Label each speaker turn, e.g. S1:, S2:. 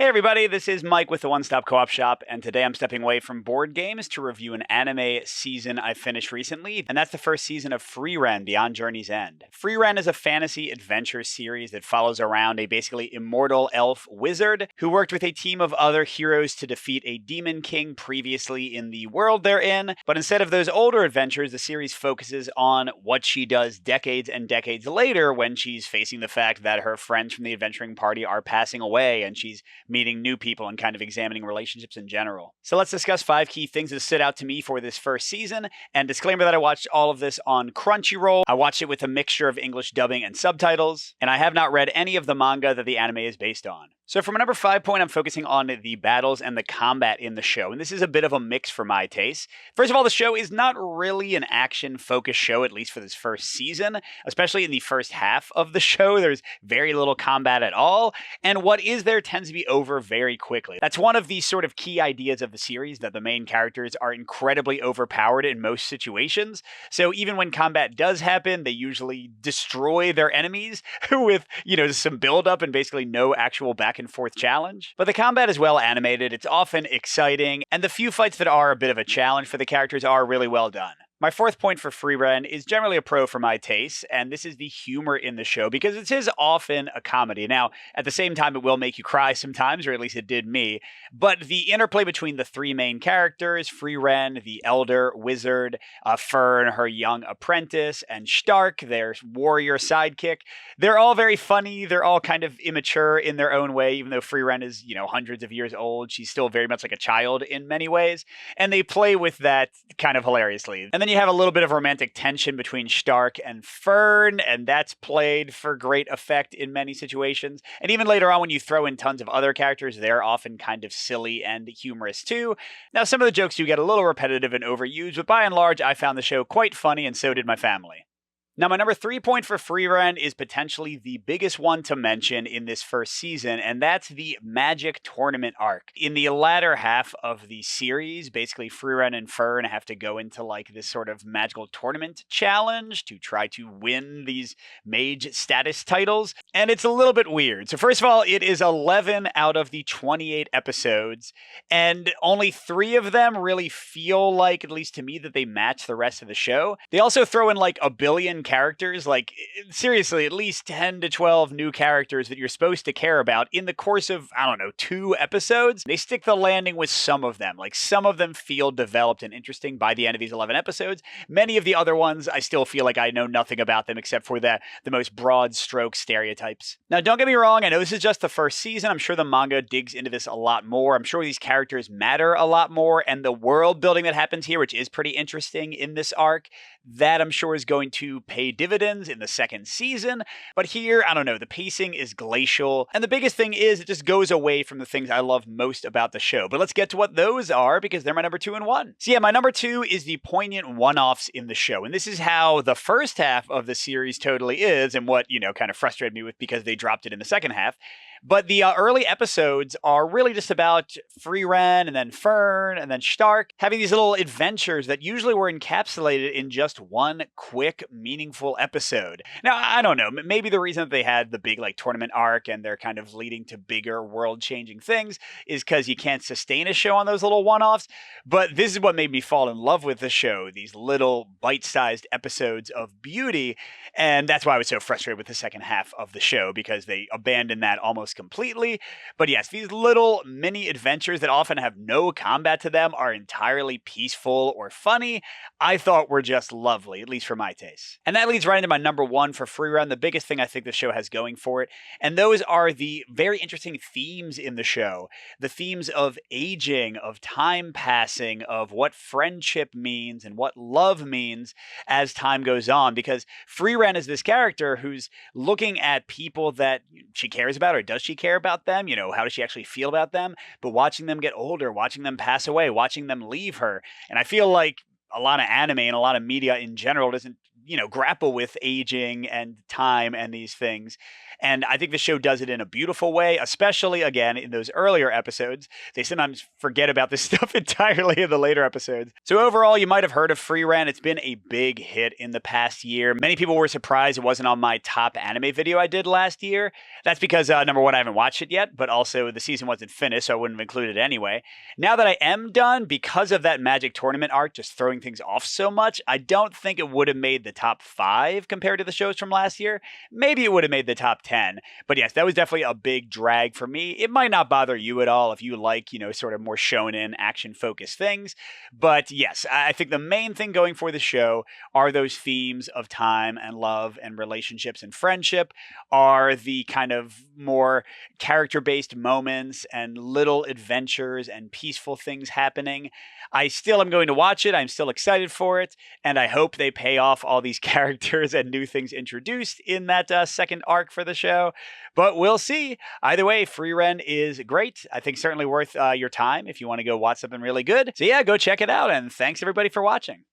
S1: Hey everybody, this is Mike with the One Stop Co-op Shop, and today I'm stepping away from board games to review an anime season I finished recently, and that's the first season of Frieren, Beyond Journey's End. Frieren is a fantasy adventure series that follows around a basically immortal elf wizard who worked with a team of other heroes to defeat a demon king previously in the world they're in, but instead of those older adventures, the series focuses on what she does decades and decades later when she's facing the fact that her friends from the adventuring party are passing away and she's meeting new people and kind of examining relationships in general. So let's discuss 5 key things that stood out to me for this first season. And disclaimer that I watched all of this on Crunchyroll. I watched it with a mixture of English dubbing and subtitles, and I have not read any of the manga that the anime is based on. So for my number 5 point, I'm focusing on the battles and the combat in the show, and this is a bit of a mix for my taste. First of all, the show is not really an action-focused show, at least for this first season, especially in the first half of the show. There's very little combat at all, and what is there tends to be over very quickly. That's one of the sort of key ideas of the series, that the main characters are incredibly overpowered in most situations, so even when combat does happen, they usually destroy their enemies with, some build-up and basically no actual back and forth challenge. But the combat is well animated, it's often exciting, and the few fights that are a bit of a challenge for the characters are really well done. My 4th point for Frieren is generally a pro for my taste, and this is the humor in the show, because it is often a comedy. Now, at the same time, it will make you cry sometimes, or at least it did me, but the interplay between the 3 main characters, Frieren, the elder wizard, Fern, her young apprentice, and Stark, their warrior sidekick, they're all very funny, they're all kind of immature in their own way, even though Frieren is, hundreds of years old, she's still very much like a child in many ways, and they play with that kind of hilariously. And then you have a little bit of romantic tension between Stark and Fern, and that's played for great effect in many situations. And even later on, when you throw in tons of other characters, they're often kind of silly and humorous too. Now, some of the jokes do get a little repetitive and overused, but by and large, I found the show quite funny, and so did my family. Now, my number 3 point for Frieren is potentially the biggest one to mention in this first season, and that's the Magic Tournament arc. In the latter half of the series, basically Frieren and Fern have to go into this sort of magical tournament challenge to try to win these mage status titles, and it's a little bit weird. So first of all, it is 11 out of the 28 episodes, and only 3 of them really feel like, at least to me, that they match the rest of the show. They also throw in a billion characters, seriously, at least 10 to 12 new characters that you're supposed to care about in the course of, 2 episodes. They stick the landing with some of them. Some of them feel developed and interesting by the end of these 11 episodes. Many of the other ones, I still feel like I know nothing about them except for the most broad stroke stereotypes. Now, don't get me wrong, I know this is just the first season. I'm sure the manga digs into this a lot more. I'm sure these characters matter a lot more, and the world building that happens here, which is pretty interesting in this arc, that I'm sure is going to pay dividends in the second season. But here, I don't know, the pacing is glacial. And the biggest thing is it just goes away from the things I love most about the show. But let's get to what those are, because they're my number 2 and 1. So yeah, my number 2 is the poignant one-offs in the show. And this is how the first half of the series totally is, and what, kind of frustrated me with because they dropped it in the second half. But the early episodes are really just about Frieren and then Fern and then Stark having these little adventures that usually were encapsulated in just one quick, meaningful episode. Now, I don't know, maybe the reason that they had the big tournament arc and they're kind of leading to bigger world-changing things is because you can't sustain a show on those little one-offs, but this is what made me fall in love with the show, these little bite-sized episodes of beauty, and that's why I was so frustrated with the second half of the show, because they abandoned that almost completely. But yes, these little mini adventures that often have no combat to them are entirely peaceful or funny, I thought were just lovely, at least for my taste. And that leads right into my number 1 for Frieren, the biggest thing I think the show has going for it, and those are the very interesting themes in the show. The themes of aging, of time passing, of what friendship means and what love means as time goes on, because Frieren is this character who's looking at people that she cares about, or does she care about them? How does she actually feel about them? But watching them get older, watching them pass away, watching them leave her. And I feel like a lot of anime and a lot of media in general doesn't grapple with aging and time and these things. And I think the show does it in a beautiful way, especially, again, in those earlier episodes. They sometimes forget about this stuff entirely in the later episodes. So overall, you might have heard of Frieren. It's been a big hit in the past year. Many people were surprised it wasn't on my top anime video I did last year. That's because, number one, I haven't watched it yet, but also the season wasn't finished, so I wouldn't have included it anyway. Now that I am done, because of that Magic Tournament arc just throwing things off so much, I don't think it would have made the top 5 compared to the shows from last year. Maybe it would have made the top 10. But yes, that was definitely a big drag for me. It might not bother you at all if you like, sort of more shonen, action-focused things. But yes, I think the main thing going for the show are those themes of time and love and relationships and friendship, are the kind of more character-based moments and little adventures and peaceful things happening. I still am going to watch it. I'm still excited for it. And I hope they pay off all these characters and new things introduced in that second arc for the show. But we'll see. Either way, Frieren is great. I think certainly worth your time if you want to go watch something really good. So yeah, go check it out. And thanks everybody for watching.